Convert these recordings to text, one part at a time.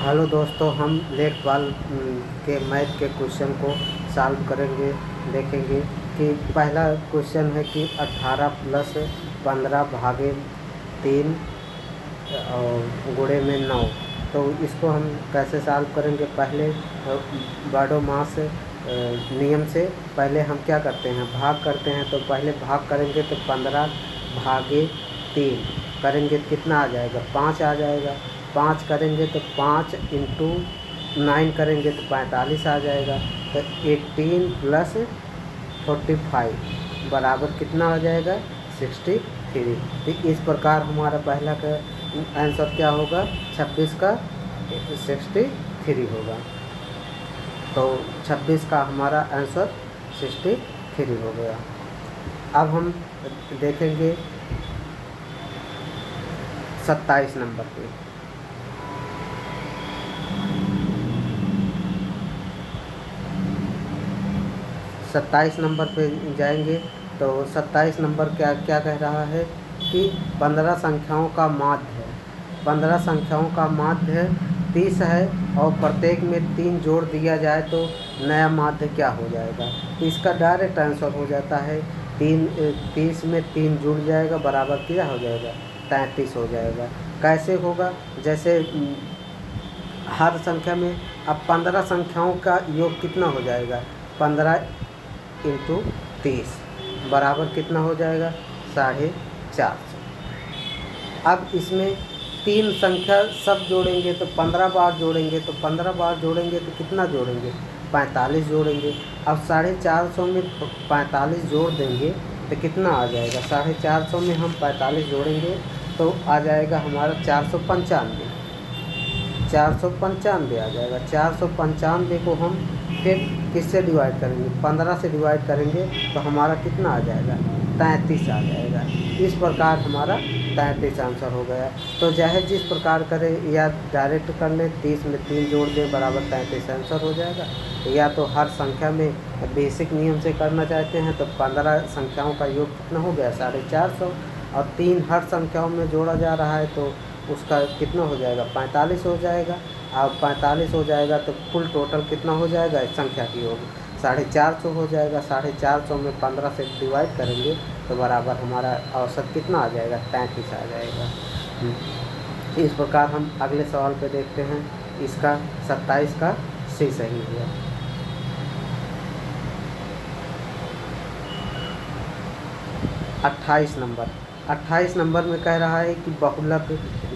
Hello दोस्तों, हम लेखपाल के मैथ के क्वेश्चन को सॉल्व करेंगे। देखेंगे कि पहला क्वेश्चन है कि 18 प्लस 15 भागे 3 और गुणे में 9। तो इसको हम कैसे सॉल्व करेंगे? पहले बड़ो मास नियम से पहले हम क्या करते हैं, भाग करते हैं। तो पहले भाग करेंगे तो 15 भागे 3 करेंगे तो कितना आ जाएगा? 5 आ जाएगा। 5 करेंगे तो 5 इंटू 9 करेंगे तो 45 आ जाएगा। तो 18 प्लस 45 बराबर कितना आ जाएगा? 63। तो इस प्रकार हमारा पहला का आंसर क्या होगा? 26 का 63 होगा। तो 26 का हमारा आंसर 63 हो गया। अब हम देखेंगे 27 नंबर पे। सत्ताईस नंबर पे जाएंगे तो 27 नंबर क्या क्या कह रहा है कि 15 संख्याओं का माध्य है। 15 संख्याओं का माध्य है 30 है और प्रत्येक में 3 जोड़ दिया जाए तो नया माध्य क्या हो जाएगा? तो इसका डायरेक्ट आंसर हो जाता है 30 में 3 जुड़ जाएगा बराबर क्या हो जाएगा? 33 हो जाएगा। कैसे होगा? जैसे हर संख्या में अब 15 संख्याओं का योग कितना हो जाएगा? 15 इंटू 30 बराबर कितना हो जाएगा? 450। अब इसमें 3 संख्या सब जोड़ेंगे तो 15 बार जोड़ेंगे, तो 15 बार जोड़ेंगे तो कितना जोड़ेंगे? 45 जोड़ेंगे। अब 450 में 45 जोड़ देंगे तो कितना आ जाएगा? 450 में हम 45 जोड़ेंगे तो आ जाएगा हमारा 495। 495 आ जाएगा। 495 को हम फिर किससे डिवाइड करेंगे? 15 से डिवाइड करेंगे तो हमारा कितना आ जाएगा? 33 आ जाएगा। इस प्रकार हमारा 33 आंसर हो गया। तो चाहे जिस प्रकार करें, या डायरेक्ट कर लें, 30 में 3 जोड़ दें बराबर 33 आंसर हो जाएगा, या तो हर संख्या में बेसिक नियम से करना चाहते हैं तो 15 संख्याओं का योग कितना हो गया? 450, और 3 हर संख्याओं में जोड़ा जा रहा है तो उसका कितना हो जाएगा? 45 हो जाएगा। अब 45 हो जाएगा तो कुल टोटल कितना हो जाएगा? इस संख्या की योग 450 हो जाएगा। 450 में 15 से डिवाइड करेंगे तो बराबर हमारा औसत कितना आ जाएगा? 33 आ जाएगा। इस प्रकार हम अगले सवाल पे देखते हैं। इसका 27 का सी सही हुआ। अट्ठाईस नंबर में कह रहा है कि बहुलक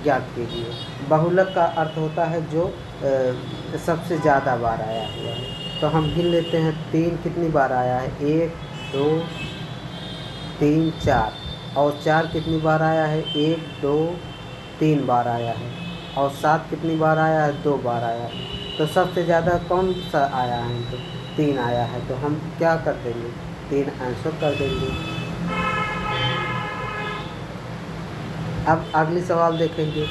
ज्ञात कीजिए। बहुलक का अर्थ होता है जो सबसे ज़्यादा बार आया हुआ है। तो हम गिन लेते हैं 3 कितनी बार आया है? 1 2 3 4। और 4 कितनी बार आया है? 1 2 3 बार आया है। और 7 कितनी बार आया है? 2 बार आया है। तो सबसे ज़्यादा कौन सा आया है? तो 3 आया है। तो हम क्या कर देंगे? 3 आंसर कर देंगे। अब अगली सवाल देखेंगे।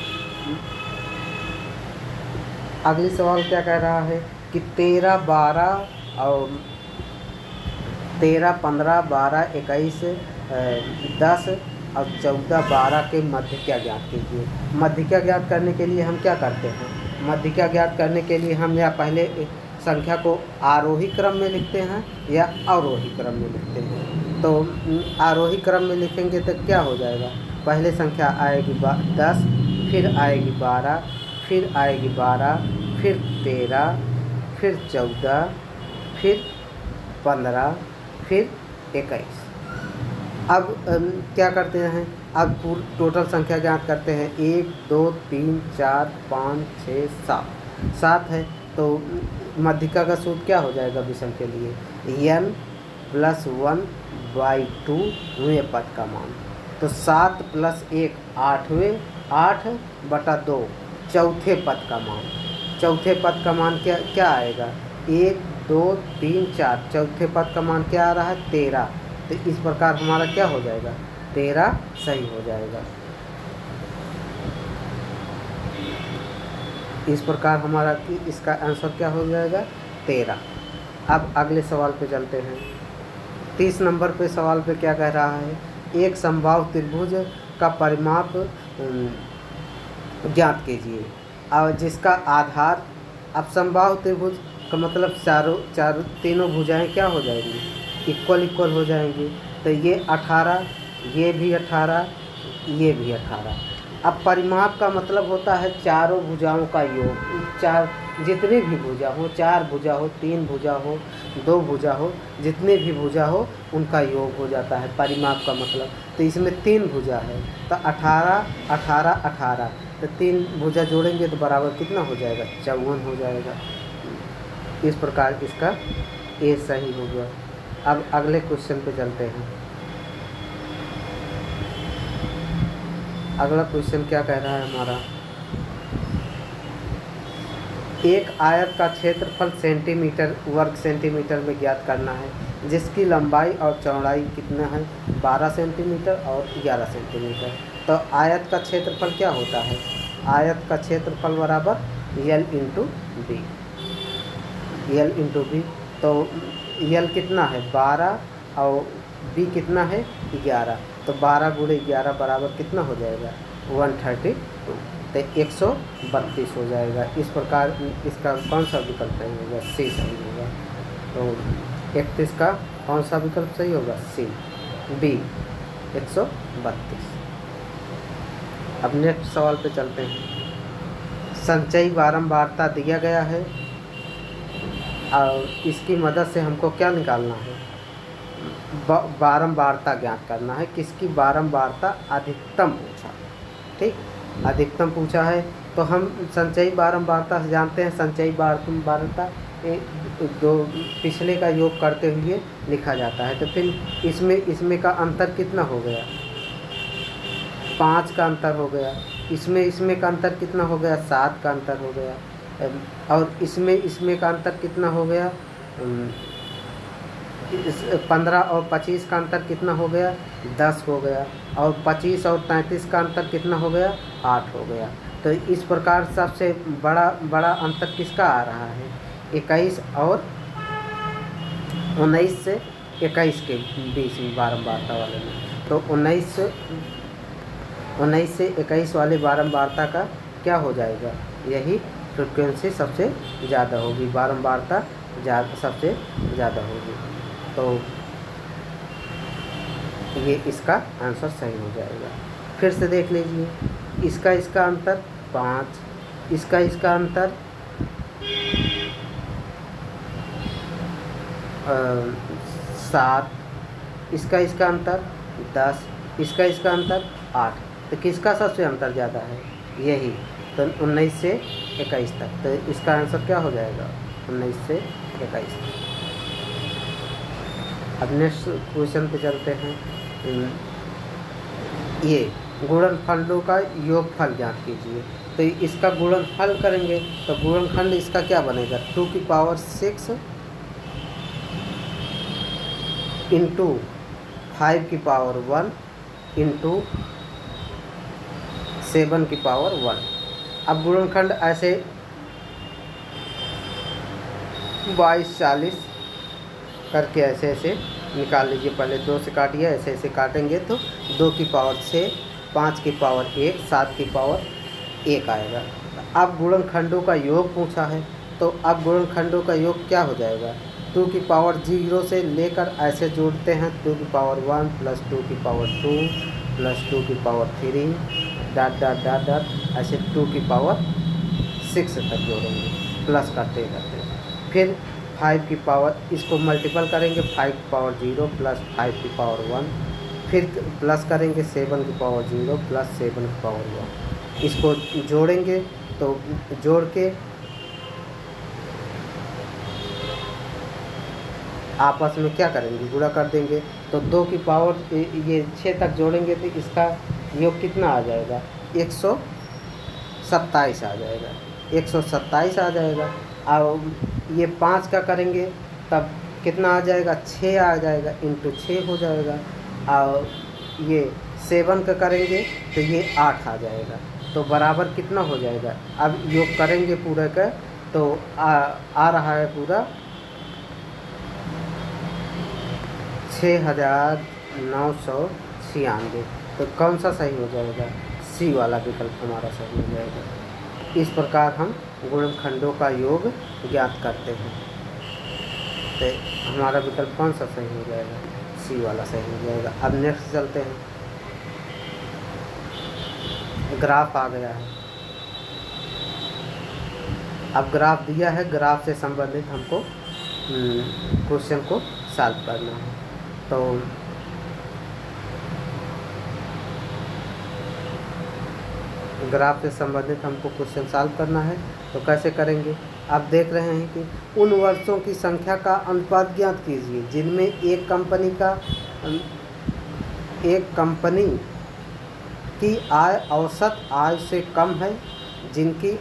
अगली सवाल क्या कह रहा है कि 13 12 और 13 15 12 21 10 और 14 12 के मध्य क्या ज्ञात कीजिए। मध्य क्या ज्ञात करने के लिए हम क्या करते हैं? मध्य क्या ज्ञात करने के लिए हम या पहले संख्या को आरोही क्रम में लिखते हैं या अवरोही क्रम में लिखते हैं। तो आरोही क्रम में लिखेंगे तो क्या हो जाएगा? पहले संख्या आएगी 10, फिर आएगी 12, फिर आएगी 12, फिर 13, फिर 14, फिर 15, फिर 21। अब क्या करते हैं? अब टोटल संख्या ज्ञात करते हैं। 1 2 3 4 5 6 7 7 है। तो मध्यिका का सूत्र क्या हो जाएगा विषम के लिए? n + 1/2 वें पद का मान। तो 7 + 1 8वें 8/2 चौथे पद का मान। चौथे पद का मान क्या आएगा? 1 2 3 4। चौथे पद का मान क्या आ रहा है? 13। तो इस प्रकार हमारा क्या हो जाएगा? 13 सही हो जाएगा। इस प्रकार हमारा इसका आंसर क्या हो जाएगा? 13। अब अगले सवाल पे चलते हैं। 30 नंबर पे सवाल पे क्या कह रहा है? एक समबाहु त्रिभुज का परिमाप ज्ञात कीजिए। और जिसका आधार, अब समबाहु त्रिभुज का मतलब चारों तीनों भुजाएं क्या हो जाएंगी, इक्वल इक्वल हो जाएंगी। तो ये 18, ये भी 18, ये भी 18। अब परिमाप का मतलब होता है चारों भुजाओं का योग। चार जितनी भी भुजा हो, 4 भुजा हो, 3 भुजा हो, 2 भुजा हो, जितने भी भुजा हो उनका योग हो जाता है परिमाप का मतलब। तो इसमें 3 भुजा है तो 18 18 18, तो 3 भुजा जोड़ेंगे तो बराबर कितना हो जाएगा, 54 हो जाएगा। इस प्रकार इसका ए सही हो गया। अब अगले क्वेश्चन पे चलते हैं। अगला क्वेश्चन क्या कह रहा है हमारा, एक आयत का क्षेत्रफल वर्ग सेंटीमीटर में ज्ञात करना है जिसकी लंबाई और चौड़ाई कितना है, 12 सेंटीमीटर और 11 सेंटीमीटर। तो आयत का क्षेत्रफल क्या होता है, आयत का क्षेत्रफल बराबर L into b, L into b. तो L कितना है 12 और बी कितना है 11, तो 12 गुणे 11 बराबर कितना हो जाएगा 132, तो 132 हो जाएगा। इस प्रकार इसका कौन सा विकल्प सही होगा, सी सही होगा। तो 31 का कौन सा विकल्प सही होगा, सी, बी 132। अब नेक्स्ट सवाल पे चलते हैं। संचयी बारंबारता दिया गया है और इसकी मदद से हमको क्या निकालना है, बारंबारता ज्ञात करना है। किसकी बारंबारता, अधिकतम पूछा, ठीक, अधिकतम पूछा है। तो हम संचयी बारंबारता से जानते हैं, संचयी बारंबारता दो पिछले का योग करते हुए लिखा जाता है। तो फिर इसमें का अंतर कितना हो गया, 5 का अंतर हो गया। इसमें का अंतर कितना हो गया, 7 का अंतर हो गया। और इसमें का अंतर कितना हो गया, 15 और 25 का अंतर कितना हो गया, 10 हो गया। और 25 और 33 का अंतर कितना हो गया, 8 हो गया। तो इस प्रकार सबसे बड़ा अंतर किसका आ रहा है, 21 और 19 से 21 के बीच में बारंबारता वाले में। तो 19 से 21 वाले बारंबारता का क्या हो जाएगा, यही फ्रिक्वेंसी सबसे ज़्यादा होगी, बारंबारता सबसे ज़्यादा होगी। तो ये इसका आंसर सही हो जाएगा। फिर से देख लीजिए, इसका अंतर 5, इसका अंतर 7, इसका अंतर 10, इसका अंतर 8। तो किसका सबसे अंतर ज़्यादा है, यही। तो 19 से 21 तक। तो इसका आंसर क्या हो जाएगा, 19 से 21 तक। अब नेक्स्ट क्वेश्चन पे चलते हैं। ये गुणनफलों का योगफल ज्ञात कीजिए। तो इसका गुणनफल करेंगे तो गुणनखंड इसका क्या बनेगा, 2 की पावर 6 इंटू 5 की पावर 1 इंटू 7 की पावर 1। अब गुणनखंड ऐसे 22 40 करके ऐसे निकाल लीजिए। पहले 2 से काटिए, ऐसे काटेंगे तो 2 की पावर 6, 5 की पावर 1, 7 की पावर 1 आएगा। अब गुणनखंडों का योग पूछा है, तो अब गुणनखंडों का योग क्या हो जाएगा, 2 की पावर 0 से लेकर ऐसे जोड़ते हैं, 2 की पावर 1 प्लस 2 की पावर 2 प्लस 2 की power 3 dot dot dot dot ऐसे 2 की पावर 6 तक जोड़ेंगे प्लस करते करते। फिर 5 की पावर, इसको मल्टीपल करेंगे, 5 की पावर 0 प्लस 5 की पावर 1, फिर प्लस करेंगे 7 की पावर 0 प्लस 7 की पावर 1। इसको जोड़ेंगे तो जोड़ के आपस में क्या करेंगे, गुणा कर देंगे। तो 2 की पावर ये 6 तक जोड़ेंगे तो इसका योग कितना आ जाएगा, 127 आ जाएगा, 127 आ जाएगा। और ये 5 का करेंगे तब कितना आ जाएगा, 6 आ जाएगा, इंटू 6 हो जाएगा। और ये 7 का करेंगे तो ये 8 आ जाएगा। तो बराबर कितना हो जाएगा, अब योग करेंगे पूरे का तो आ रहा है पूरा 6996। तो कौन सा सही हो जाएगा, सी वाला विकल्प हमारा सही हो जाएगा। इस प्रकार हम गुणनखंडों का योग ज्ञात करते हैं। तो हमारा विकल्प कौन सा सही हो जाएगा? सी वाला सही हो जाएगा। अब नेक्स्ट चलते हैं। ग्राफ आ गया है। अब ग्राफ दिया है, ग्राफ से संबंधित हमको क्वेश्चन को सॉल्व करना है। तो ग्राफ से संबंधित हमको क्वेश्चन सॉल्व करना है। तो कैसे करेंगे? आप देख रहे हैं कि उन वर्षों की संख्या का अनुपात ज्ञात कीजिए जिनमें एक कंपनी की आय औसत आय से कम है, जिनकी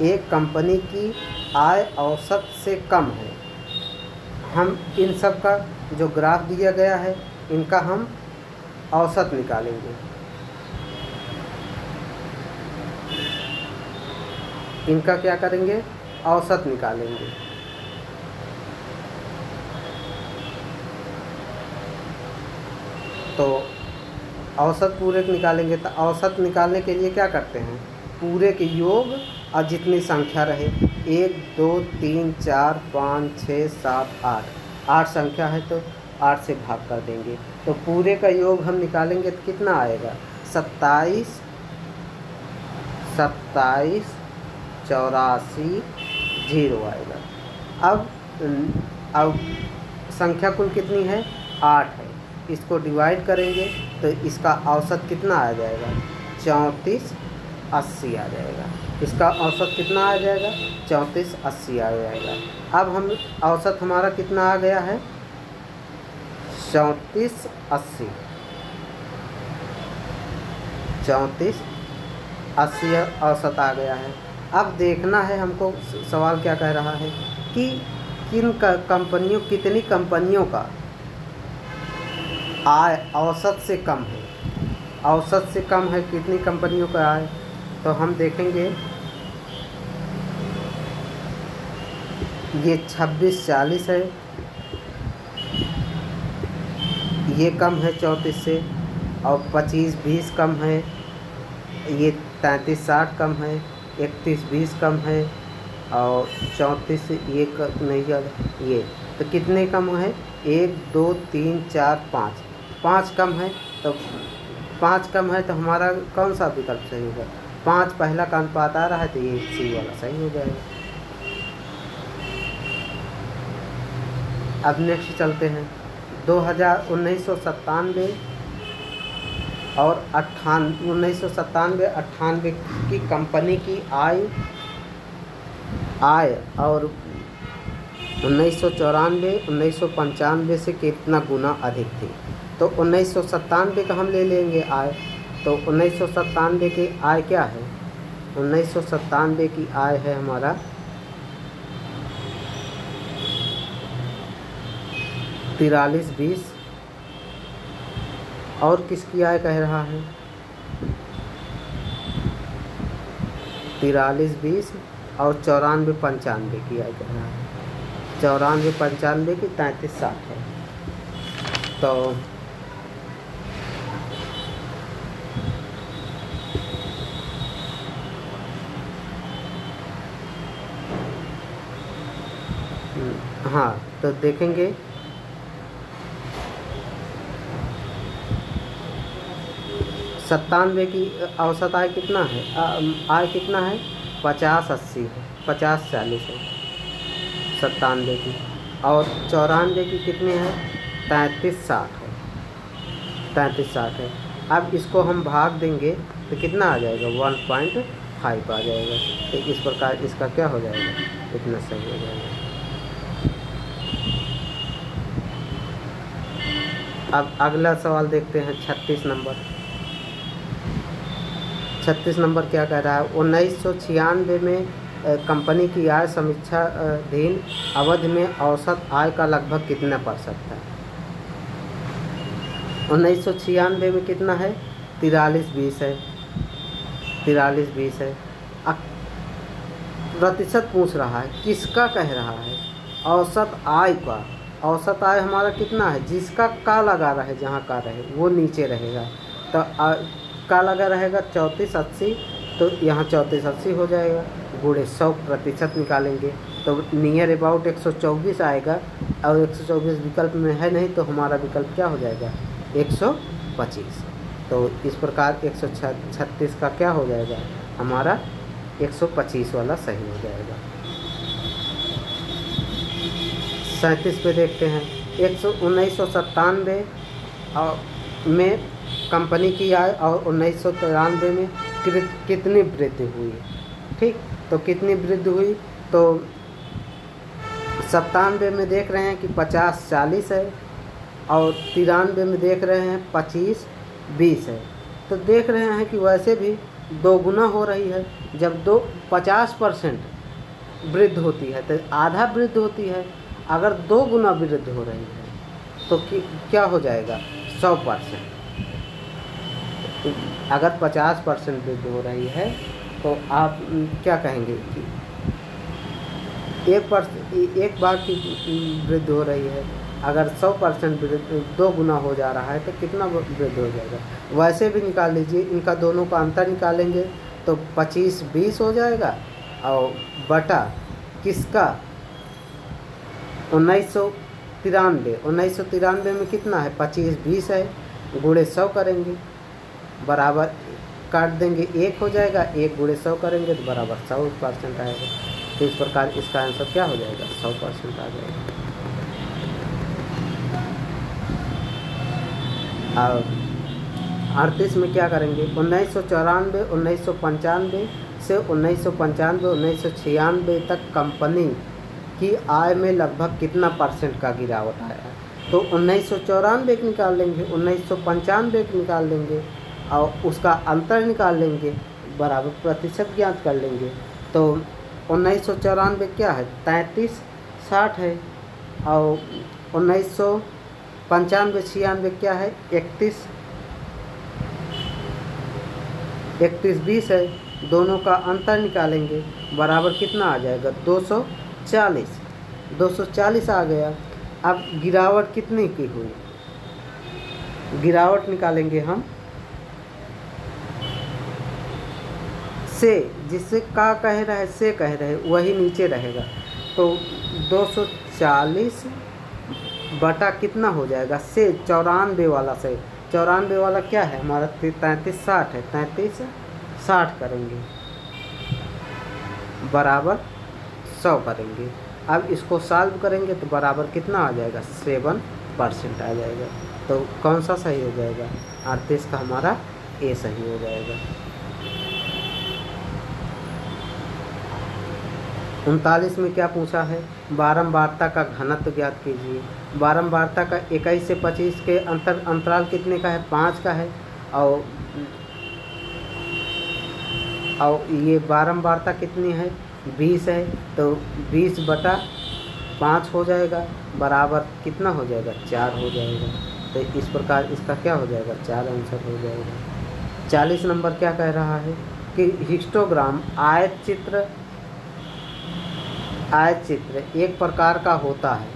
एक कंपनी की आय औसत से कम है। हम इन सब का जो ग्राफ दिया गया है इनका हम औसत निकालेंगे। इनका क्या करेंगे? औसत निकालेंगे। तो औसत पूरे निकालेंगे। तो औसत निकालने के लिए क्या करते हैं? पूरे के योग और जितनी संख्या रहे, 1 2 3 4 5 6 7 8 संख्या है तो 8 से भाग कर देंगे। तो पूरे का योग हम निकालेंगे तो कितना आएगा? 27 84 0 आएगा। अब संख्या कुल कितनी है? 8 है। इसको डिवाइड करेंगे तो इसका औसत कितना आ जाएगा? 34 80 आ जाएगा। इसका औसत कितना आ जाएगा? 34 80 आ जाएगा। अब हम औसत हमारा कितना आ गया है? 34 80 औसत आ गया है। अब देखना है हमको सवाल क्या कह रहा है कि कितनी कंपनियों का आय औसत से कम है। औसत से कम है कितनी कंपनियों का आय? तो हम देखेंगे ये 26 40 है, ये कम है 34 से, और 25 20 कम है, ये 33 60 कम है, 31 20 कम है, और 34 ये नहीं ज़्यादा। ये तो कितने कम है? 1 2 3 4 5 कम है। तो 5 कम है तो हमारा कौन सा विकल्प सही होगा? 5 पहला का अनुपात आ रहा है तो ये सी वाला सही हो जाएगा। अब नेक्स्ट चलते हैं। 1997 और 1997-98 की कंपनी की आय और 1994-1995 से कितना गुना अधिक थी? तो 1997 का हम ले लेंगे आय। तो 1997 की आय क्या है? 1997 की आय है हमारा 4320। और किसकी आय कह रहा है? 4320 और 94-95 की आय कह रहा है। 94-95 की 33-60 है। तो हाँ, तो देखेंगे 97 की औसत आय कितना है? आय कितना है? 50-80 है, 50-40 है 97 की। और 94 की कितनी है? 33-60 है, 33-60 है। अब इसको हम भाग देंगे तो कितना आ जाएगा? 1.5 आ जाएगा। तो इस प्रकार इसका क्या हो जाएगा? इतना सही हो जाएगा। अब अगला सवाल देखते हैं। 36 नंबर क्या कह रहा है? 1996 में कंपनी की आय समीक्षाधीन अवधि में औसत आय का लगभग कितना % था? 1996 में कितना है? 43-20 है, 43-20 है। प्रतिशत पूछ रहा है, किसका कह रहा है? औसत आय का। औसत आय हमारा कितना है? जिसका का लगा रहे, जहाँ का रहे वो नीचे रहेगा। तो का लगा रहेगा 34-80 तो यहाँ 3480 हो जाएगा, गुणे 100% निकालेंगे तो नियर अबाउट 124 आएगा, और 124 विकल्प में है नहीं तो हमारा विकल्प क्या हो जाएगा 125। तो इस प्रकार 136 का क्या हो जाएगा हमारा 125 वाला सही हो जाएगा। 37 पे देखते हैं 1997 में कंपनी की आय और 1993 में कितनी वृद्धि हुई। ठीक, तो कितनी वृद्धि हुई, तो 97 में देख रहे हैं कि 50-40 है, और 93 में देख रहे हैं 25-20 है। तो देख रहे हैं कि वैसे भी दोगुना हो रही है। जब 50% वृद्धि होती है तो आधा वृद्धि होती है, अगर 2 गुना वृद्धि हो रही है तो क्या हो जाएगा 100%। अगर 50% वृद्धि हो रही है तो आप क्या कहेंगे कि 1 बार की वृद्धि हो रही है, अगर 100% वृद्धि 2 गुना हो जा रहा है तो कितना वृद्धि हो जाएगा। वैसे भी निकाल लीजिए, इनका दोनों का अंतर निकालेंगे तो 25-20 हो जाएगा, और बटा किसका 1993 में कितना है 25-20 है, गुणे 100 करेंगे बराबर काट देंगे 1 हो जाएगा, 1 गुणे 100 करेंगे तो बराबर 100% आएगा। तो इस प्रकार इसका आंसर क्या हो जाएगा 100% आ जाएगा। अब 38 में क्या करेंगे 1994, 1995 से 1995-1996 तक कंपनी की आय में लगभग कितना % का गिरावट आया है। तो 1994 निकाल लेंगे, 1995 निकाल लेंगे और उसका अंतर निकाल लेंगे, बराबर प्रतिशत ज्ञात कर लेंगे। तो 1994 क्या है 33-60 है, और 1995-96 क्या है 31-20 है। दोनों का अंतर निकालेंगे बराबर कितना आ जाएगा 240 आ गया। अब गिरावट कितनी की हुई, गिरावट निकालेंगे हम से, जिससे का कह रहे से कह रहे वही नीचे रहेगा। तो 240 बटा कितना हो जाएगा से 94 वाला से, 94 वाला क्या है हमारा 33-60 है, 33-60 करेंगे बराबर 100 करेंगे। अब इसको सॉल्व करेंगे तो बराबर कितना आ जाएगा 7% आ जाएगा। तो कौन सा सही हो जाएगा 38 का हमारा ए सही हो जाएगा। 39 में क्या पूछा है बारंबारता का घनत्व ज्ञात कीजिए। बारंबारता का 21 से 25 के अंतराल कितने का है 5 का है, और ये बारंबारता कितनी है 20 है। तो 20 बटा 5 हो जाएगा बराबर कितना हो जाएगा 4 हो जाएगा। तो इस प्रकार इसका क्या हो जाएगा 4 आंसर हो जाएगा। 40 नंबर क्या कह रहा है कि हिस्टोग्राम आयत चित्र एक प्रकार का होता है।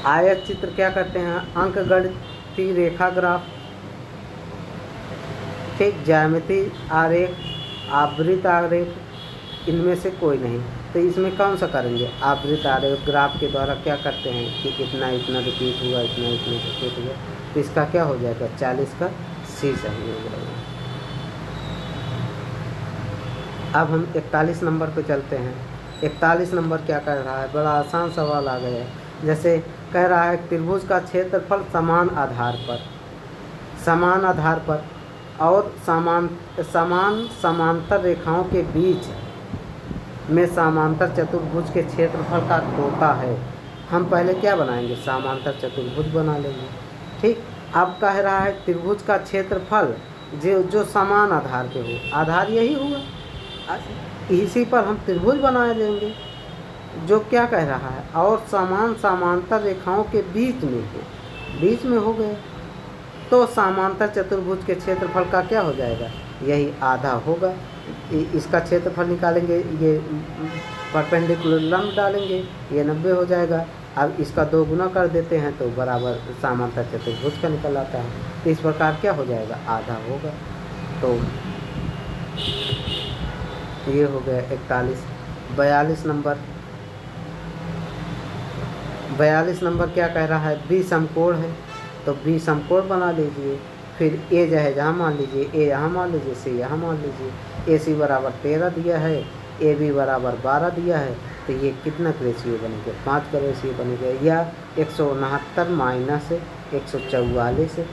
आयत चित्र क्या करते हैं अंकगणितीय रेखा ग्राफ, ठीक, ज्यामिति आरेख, आवृत आरेख, इनमें से कोई नहीं। तो इसमें कौन सा करेंगे आवृत आरेख। ग्राफ के द्वारा क्या करते हैं कि इतना रिपीट हुआ, इतना रिपीट हुआ। तो इसका क्या हो जाएगा 40 का सी सही हो जाएगा। अब हम 41 नंबर पे चलते हैं। 41 नंबर क्या कह रहा है, बड़ा आसान सवाल आ गया है। जैसे कह रहा है त्रिभुज का क्षेत्रफल समान आधार पर और समांतर रेखाओं के बीच में समांतर चतुर्भुज के क्षेत्रफल का होता है। हम पहले क्या बनाएंगे समांतर चतुर्भुज बना लेंगे, ठीक। अब कह रहा है त्रिभुज का क्षेत्रफल जो समान आधार पे हो, आधार यही होगा, इसी पर हम त्रिभुज बना लेंगे। जो क्या कह रहा है और समांतर रेखाओं के बीच में हो गए, तो समांतर चतुर्भुज के क्षेत्रफल का क्या हो जाएगा यही आधा होगा। इसका क्षेत्रफल निकालेंगे, ये परपेंडिकुलर लंब डालेंगे, ये 90 हो जाएगा। अब इसका 2 गुना कर देते हैं तो बराबर समांतर चतुर्भुज का निकल आता है। तो इस प्रकार क्या हो जाएगा आधा होगा। तो ये हो गया 41। 42 नंबर क्या कह रहा है, बी समकोण है, तो बी समकोण बना लीजिए। फिर ए जो है जहाँ मान लीजिए, ए यहाँ मान लीजिए, सी यहाँ मान लीजिए। ए सी बराबर 13 दिया है, ए बी बराबर 12 दिया है, तो ये कितना का रेशियो बनेगा, 5 का रेशियो बनेगा। या 169 माइनस 144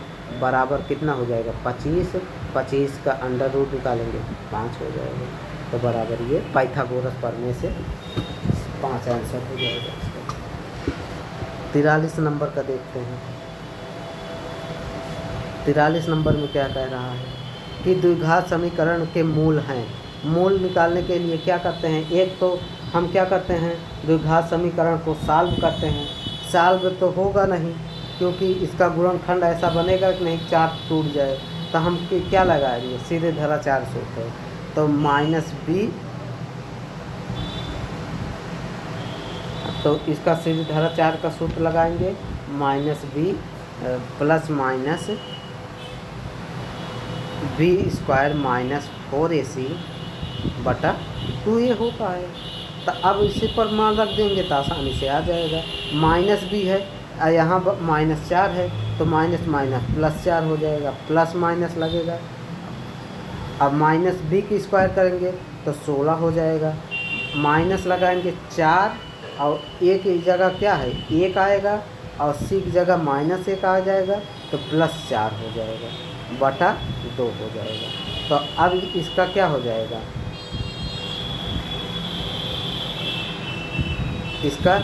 बराबर कितना हो जाएगा, 25। 25 का अंडर रूट निकालेंगे, 5 हो जाएगा। तो बराबर ये पाइथागोरस प्रमेय से 5 आंसर हो जाएगा इसका। 43 नंबर का देखते हैं। 43 नंबर में क्या कह रहा है कि द्विघात समीकरण के मूल हैं। मूल निकालने के लिए क्या करते हैं, एक तो हम क्या करते हैं, द्विघात समीकरण को सॉल्व करते हैं। सॉल्व तो होगा नहीं, क्योंकि इसका गुणनखंड ऐसा बनेगा कि नहीं 4 टूट जाए, तो हम क्या लगाएंगे, सीधे धरा 4 सूत्र है, तो माइनस बी, तो इसका सीधे धरा 4 का सूत्र लगाएंगे, minus b plus minus b square minus 4ac बटा 2a होता है। तो अब इसी पर मान रख देंगे तो आसानी से आ जाएगा। माइनस बी है, यहाँ माइनस 4 है, तो माइनस माइनस प्लस 4 हो जाएगा, प्लस माइनस लगेगा। अब माइनस बी की स्क्वायर करेंगे तो 16 हो जाएगा, माइनस लगाएंगे 4 और ए की जगह क्या है 1 आएगा, और सी की जगह माइनस 1 आ जाएगा, तो प्लस 4 हो जाएगा बटा 2 हो जाएगा। तो अब इसका क्या हो जाएगा, इसका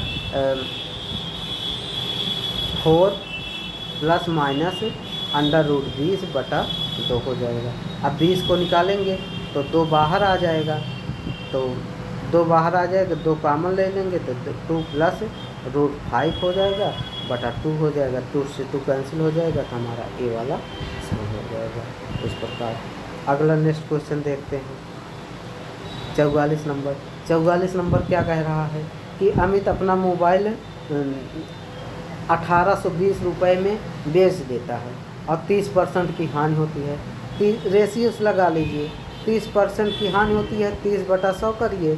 4 प्लस माइनस अंडर रूट 20 बटा 2 हो जाएगा। अब 20 को निकालेंगे तो 2 बाहर आ जाएगा, तो 2 बाहर आ जाएगा, 2 कॉमन ले लेंगे तो 2 प्लस रूट 5 हो जाएगा बटा 2 हो जाएगा। 2 से 2 कैंसिल हो जाएगा, तो हमारा ए वाला सही हो जाएगा। इस प्रकार अगला नेक्स्ट क्वेश्चन देखते हैं। 44 नंबर। 44 नंबर क्या कह रहा है कि अमित अपना मोबाइल 1820 रुपये में बेच देता है और 30% की हानि होती है। रेशियोस लगा लीजिए, 30% की हानि होती है, 30/100 करिए,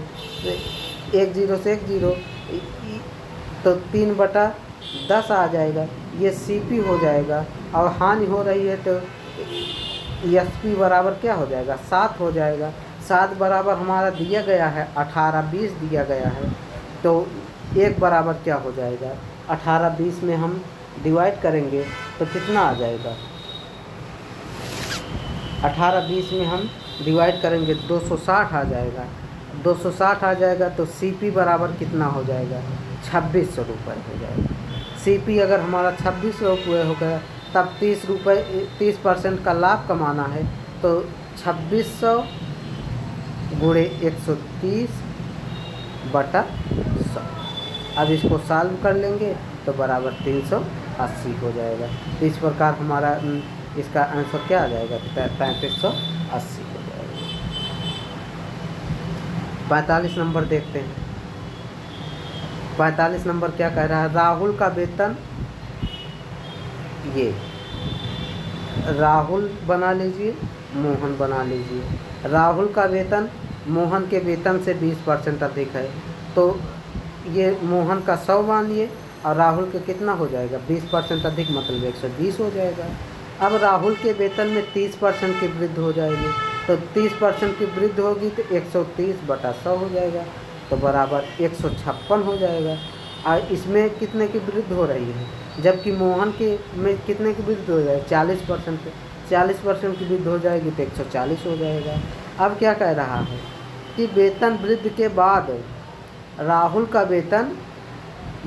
1 0 से 1 0, तो 3/10 आ जाएगा, ये सीपी हो जाएगा। और हानि हो रही है तो एसपी बराबर क्या हो जाएगा, 7 हो जाएगा। 7 बराबर हमारा दिया गया है 1820 दिया गया है, तो 1 बराबर क्या हो जाएगा, 1820 में हम डिवाइड करेंगे तो कितना आ जाएगा, 1820 में हम डिवाइड करेंगे 260 आ जाएगा। 260 आ जाएगा तो सीपी बराबर कितना हो जाएगा, 2600 रुपये हो जाएगा। सीपी अगर हमारा 2600 रुपये हो गया, तब 30% का लाभ कमाना है, तो 2600 गुणे 130 बटा 100। अब इसको सॉल्व कर लेंगे तो बराबर 380 हो जाएगा। तो इस प्रकार हमारा इसका आंसर क्या आ जाएगा, 3580 हो जाएगा। 45 नंबर देखते हैं। 45 नंबर क्या कह रहा है, राहुल का वेतन, ये राहुल बना लीजिए, मोहन बना लीजिए। राहुल का वेतन मोहन के वेतन से 20% अधिक है, तो ये मोहन का 100 मानिए और राहुल के कितना हो जाएगा, 20% अधिक, मतलब 120 हो जाएगा। अब राहुल के वेतन में 30% की वृद्धि हो जाएगी, तो 30% की वृद्धि होगी तो 130/100 हो जाएगा, तो बराबर 156 हो जाएगा। और इसमें कितने की वृद्धि हो रही है, जबकि मोहन के में कितने की वृद्धि हो जाएगी, 40%। 40% की वृद्धि हो जाएगी तो 140 हो जाएगा। अब क्या कह रहा है कि वेतन वृद्धि के बाद राहुल का वेतन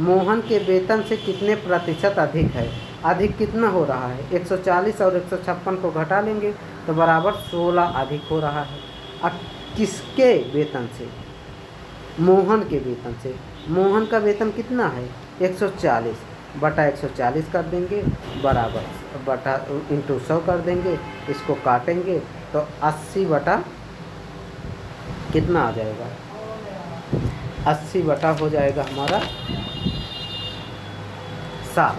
मोहन के वेतन से कितने प्रतिशत अधिक है। अधिक कितना हो रहा है, 140 और 156 को घटा लेंगे तो बराबर 16 अधिक हो रहा है। अब किसके वेतन से, मोहन के वेतन से। मोहन का वेतन कितना है, 140 बटा 140 कर देंगे, बराबर बटा इंटू 100 कर देंगे, इसको काटेंगे तो 80 बटा कितना आ जाएगा, 80 बटा हो जाएगा हमारा 7।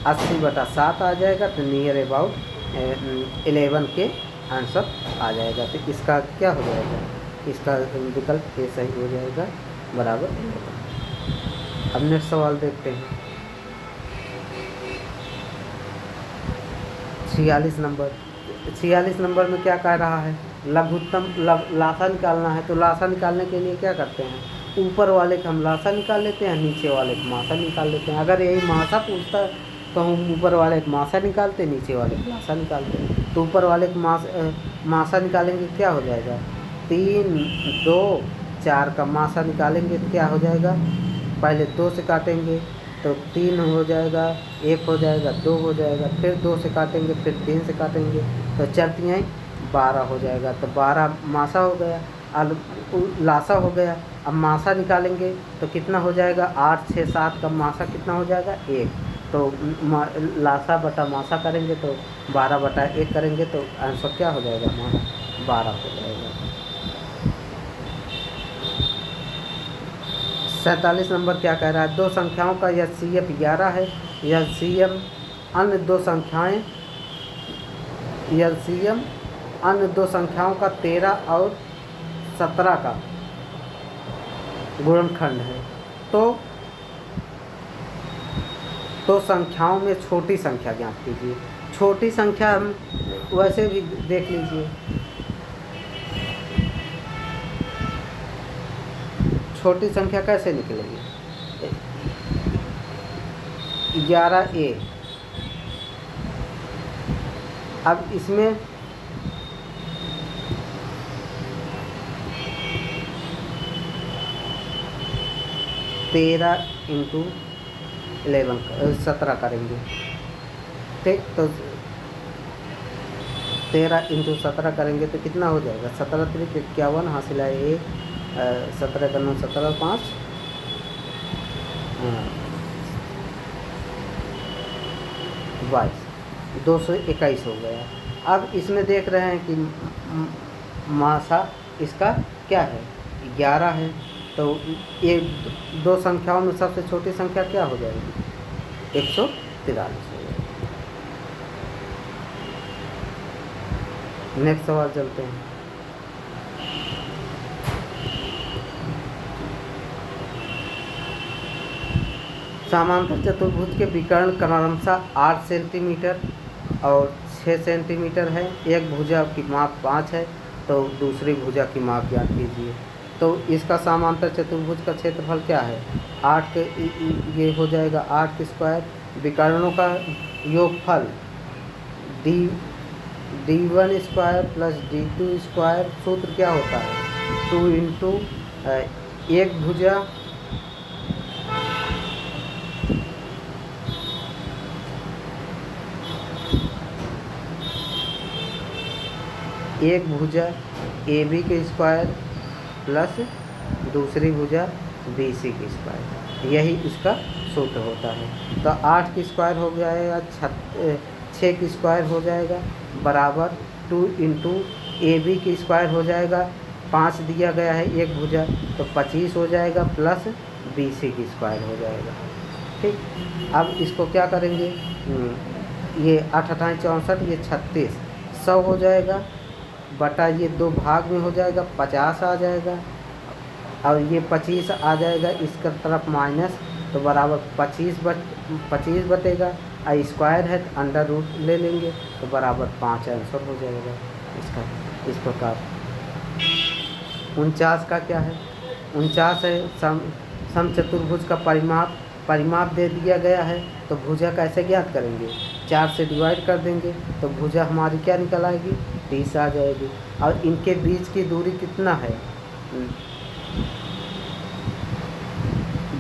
80/7 आ जाएगा, तो नियर अबाउट 11 के आंसर आ जाएगा। तो इसका क्या हो जाएगा, इसका विकल्प ए सही हो जाएगा, बराबर 11। अब नेक्स्ट सवाल देखते हैं 46 नंबर। 46 नंबर में क्या कह रहा है, लघुत्तम लासा निकालना है। तो लासा निकालने के लिए क्या करते हैं, ऊपर वाले का हम लासा निकाल लेते हैं, नीचे वाले का मासा निकाल लेते हैं। अगर यही मासा पूछता तो हम ऊपर वाले का मासा निकालते, नीचे वाले का लासा निकालते। तो ऊपर वाले का मासा निकालेंगे क्या हो जाएगा, 3 2 4 का मासा निकालेंगे तो क्या हो जाएगा, पहले 2 से काटेंगे तो 3 हो जाएगा, 1 हो जाएगा, 2 हो जाएगा, फिर 2 से काटेंगे, फिर 3 से काटेंगे तो 4 3 12 हो जाएगा। तो 12 मासा हो गया, अब लासा हो गया। अब मासा निकालेंगे तो कितना हो जाएगा, 8 6 7 का मासा कितना हो जाएगा, 1। तो लासा बटा मासा करेंगे तो 12 बटा 1 करेंगे तो आंसर क्या हो जाएगा हमारा, 12 हो जाएगा। 47 नंबर क्या कह रहा है, दो संख्याओं का एचसीएफ 11 है, एलसीएम अन्य दो संख्याएं, एलसीएम अन्य दो संख्याओं का 13 और 17 का गुणनखंड है। तो संख्याओं में छोटी संख्या ज्ञात कीजिए। छोटी संख्या हम वैसे भी देख लीजिए, छोटी संख्या कैसे निकलेगी, 11A। अब इसमें तेरह इंटू 17 करेंगे, ठीक। तो 13 इंटू 17 करेंगे तो कितना हो जाएगा, 17 3 51 हासिल है 1, 17 का 9 17 5 22, 221 हो गया। अब इसमें देख रहे हैं कि मासा इसका क्या है, 11 है। तो ये दो संख्याओं में सबसे छोटी संख्या क्या हो जाएगी, 143 हो जाएगी। नेक्स्ट सवाल चलते हैं। समांतर चतुर्भुज के विकर्ण क्रमशः 8 सेंटीमीटर और 6 सेंटीमीटर है। एक भुजा की माप 5 है, तो दूसरी भुजा की माप ज्ञात कीजिए। तो इसका समांतर चतुर्भुज का क्षेत्रफल क्या है, 8 के ये हो जाएगा 8 के स्क्वायर। विकर्णों का योगफल D1 square plus D2 square. सूत्र क्या होता है, 2 इंटू एक भुजा AB के स्क्वायर प्लस दूसरी भुजा BC की स्क्वायर, यही इसका सूत्र होता है। तो 8 की स्क्वायर हो जाएगा 6 की स्क्वायर हो जाएगा बराबर 2 इंटू AB की स्क्वायर हो जाएगा, 5 दिया गया है एक भुजा तो 25 हो जाएगा प्लस BC की स्क्वायर हो जाएगा, ठीक। अब इसको क्या करेंगे, ये 8 8 64, ये 36, 100 हो जाएगा बटा ये 2 भाग में हो जाएगा 50 आ जाएगा, और ये 25 आ जाएगा इसका तरफ माइनस, तो बराबर 25 बटेगा, और स्क्वायर है तो अंडर रूट ले लेंगे तो बराबर 5 आंसर हो जाएगा इसका। इस प्रकार 49 का क्या है, 49 है समचतुर्भुज का परिमाप दे दिया गया है। तो भुजा कैसे ज्ञात करेंगे, 4 से डिवाइड कर देंगे तो भुजा हमारी क्या निकल आएगी, 30 आ जाएगी। और इनके बीच की दूरी कितना है,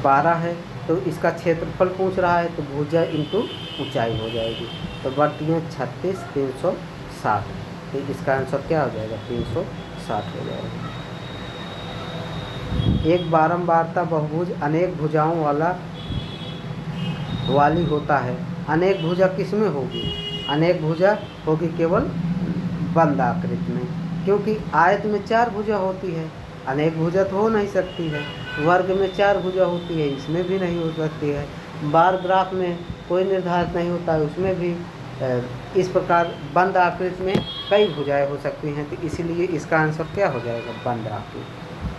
12 है। तो इसका क्षेत्रफल पूछ रहा है तो भुजा इंटू ऊंचाई हो जाएगी, तो बढ़ती है 36 360, तो इसका आंसर क्या हो जाएगा, 360 हो जाएगा। एक बारंबारता बहुभुज अनेक भुजाओं वाली होता है। अनेक भुजा किस में होगी, अनेक भुजा होगी केवल बंद आकृति में, क्योंकि आयत में 4 भुजा होती है, अनेक भुजा तो हो नहीं सकती है। वर्ग में 4 भुजा होती है, इसमें भी नहीं हो सकती है। बार ग्राफ में कोई निर्धारित नहीं होता है, उसमें भी इस प्रकार बंद आकृति में कई भुजाएं हो सकती हैं, तो इसीलिए इसका आंसर क्या हो जाएगा, 12।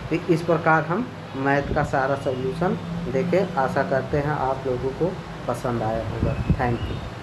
तो इस प्रकार हम मैथ का सारा सॉल्यूशन देखें। आशा करते हैं आप लोगों को पसंद आया होगा। Thank you.